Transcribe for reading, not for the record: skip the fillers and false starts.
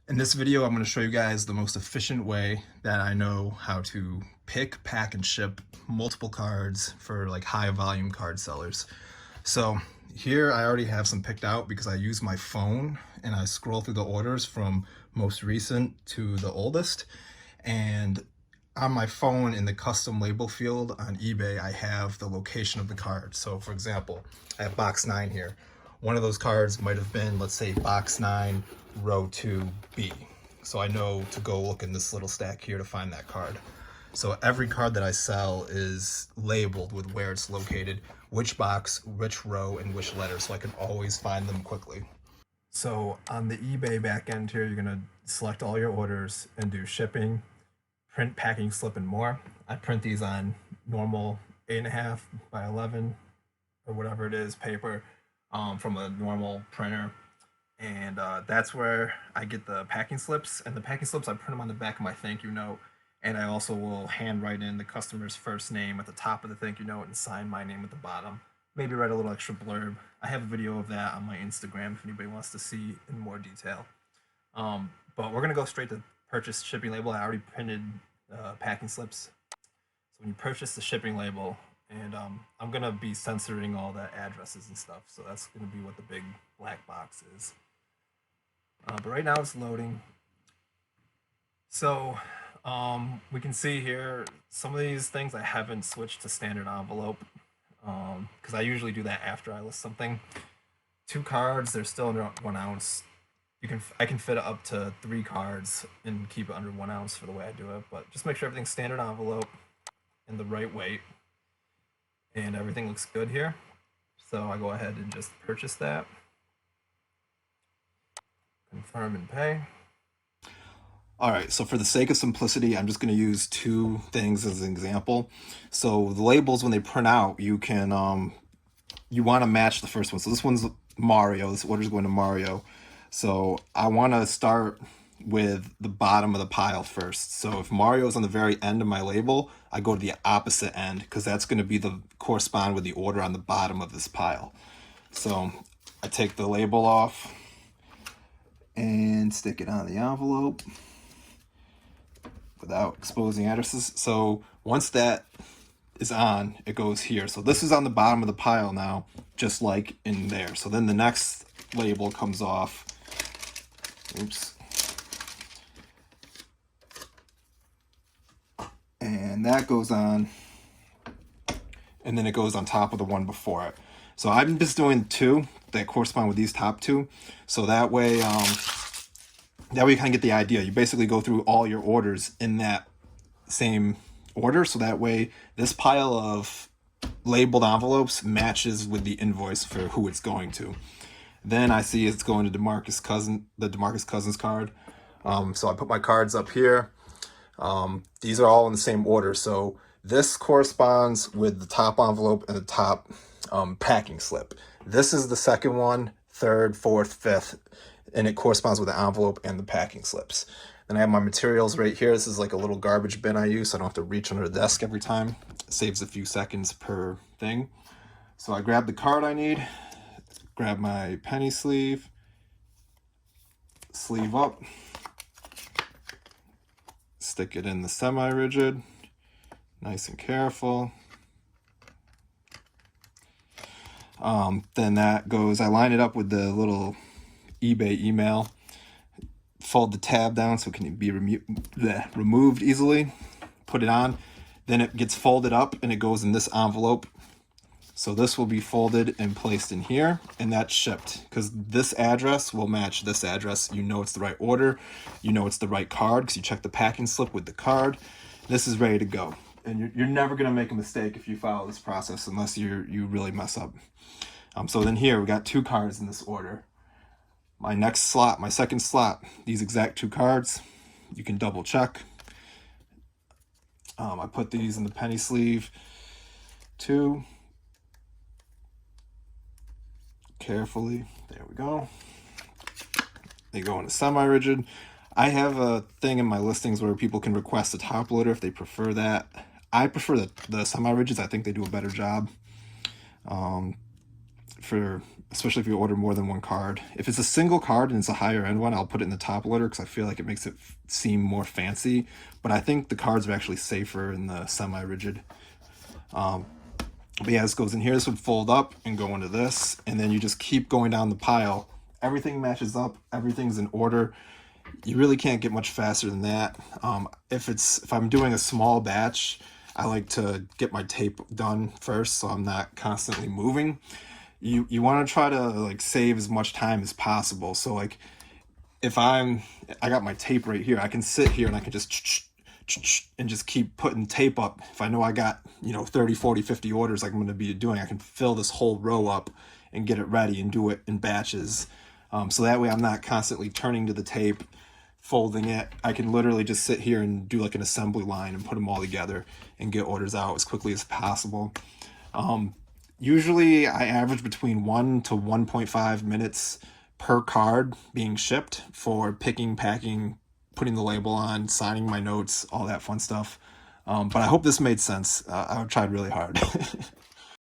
In this video, I'm going to show you guys the most efficient way that I know how to pick, pack, and ship multiple cards for like high volume card sellers. So here I already have some picked out because I use my phone and I scroll through the orders from most recent to the oldest. And on my phone in the custom label field on eBay, I have the location of the card. So for example, I have box 9 here. One of those cards might have been, let's say, box 9, row 2B. So I know to go look in this little stack here to find that card. So every card that I sell is labeled with where it's located, which box, which row, and which letter, so I can always find them quickly. So on the eBay backend here, you're gonna select all your orders and do shipping, print, packing slip, and more. I print these on normal 8.5 by 11 or whatever it is paper from a normal printer. And that's where I get the packing slips. And the packing slips, I print them on the back of my thank you note. And I also will hand write in the customer's first name at the top of the thank you note and sign my name at the bottom. Maybe write a little extra blurb. I have a video of that on my Instagram if anybody wants to see in more detail. But we're gonna go straight to purchase shipping label. I already printed packing slips. So when you purchase the shipping label, and I'm gonna be censoring all the addresses and stuff, so that's gonna be what the big black box is. But right now it's loading. So we can see here some of these things I haven't switched to standard envelope because I usually do that after I list something. 2 cards, they're still under 1 ounce. I can fit up to 3 cards and keep it under 1 ounce for the way I do it, but just make sure everything's standard envelope and the right weight, and everything looks good here. So I go ahead and just purchase that. Confirm and pay. All right, so for the sake of simplicity, I'm just going to use 2 things as an example. So the labels, when they print out, you can you want to match the first one. So this one's Mario. This order's going to Mario. So I want to start with the bottom of the pile first. So if Mario's on the very end of my label, I go to the opposite end because that's going to be the correspond with the order on the bottom of this pile. So I take the label off and stick it on the envelope without exposing addresses. So once that is on, it goes here. So this is on the bottom of the pile now, just like in there. So then the next label comes off. Oops. And that goes on. And then it goes on top of the one before it. So I'm just doing 2 that correspond with these top 2. So that way you kind of get the idea. You basically go through all your orders in that same order. So that way this pile of labeled envelopes matches with the invoice for who it's going to. Then I see it's going to the DeMarcus Cousins card. So I put my cards up here. These are all in the same order. So this corresponds with the top envelope and the top packing slip. This is the second one, third, fourth, fifth, and it corresponds with the envelope and the packing slips. Then I have my materials right here. This is like a little garbage bin I use, so I don't have to reach under the desk every time. It saves a few seconds per thing. So I grab the card I need, grab my penny sleeve, sleeve up, stick it in the semi-rigid, nice and careful. Then that goes, I line it up with the little eBay email, fold the tab down so it can be removed easily, put it on, then it gets folded up and it goes in this envelope. So this will be folded and placed in here, and that's shipped because this address will match this address. You know it's the right order, you know it's the right card because you check the packing slip with the card. This is ready to go, and you're never going to make a mistake if you follow this process unless you really mess up. So then here we got 2 cards in this order. My next slot, my second slot, these exact 2 cards, you can double check. I put these in the penny sleeve 2. Carefully, there we go. They go in a semi-rigid. I have a thing in my listings where people can request a top loader if they prefer that. I prefer the semi-rigids. I think they do a better job. for especially if you order more than one card. If it's a single card and it's a higher end one, I'll put it in the top loader because I feel like it makes it seem more fancy. But I think the cards are actually safer in the semi-rigid. But yeah, this goes in here. This would fold up and go into this, and then you just keep going down the pile. Everything matches up. Everything's in order. You really can't get much faster than that. If I'm doing a small batch, I like to get my tape done first so I'm not constantly moving. You want to try to like save as much time as possible. So like if I got my tape right here, I can sit here and I can just and just keep putting tape up. If I know I got, 30, 40, 50 orders like I'm going to be doing, I can fill this whole row up and get it ready and do it in batches. So that way I'm not constantly turning to the tape, folding it. I can literally just sit here and do like an assembly line and put them all together and get orders out as quickly as possible. Usually I average between 1 to 1.5 minutes per card being shipped for picking, packing, putting the label on, signing my notes, all that fun stuff. But I hope this made sense. I tried really hard.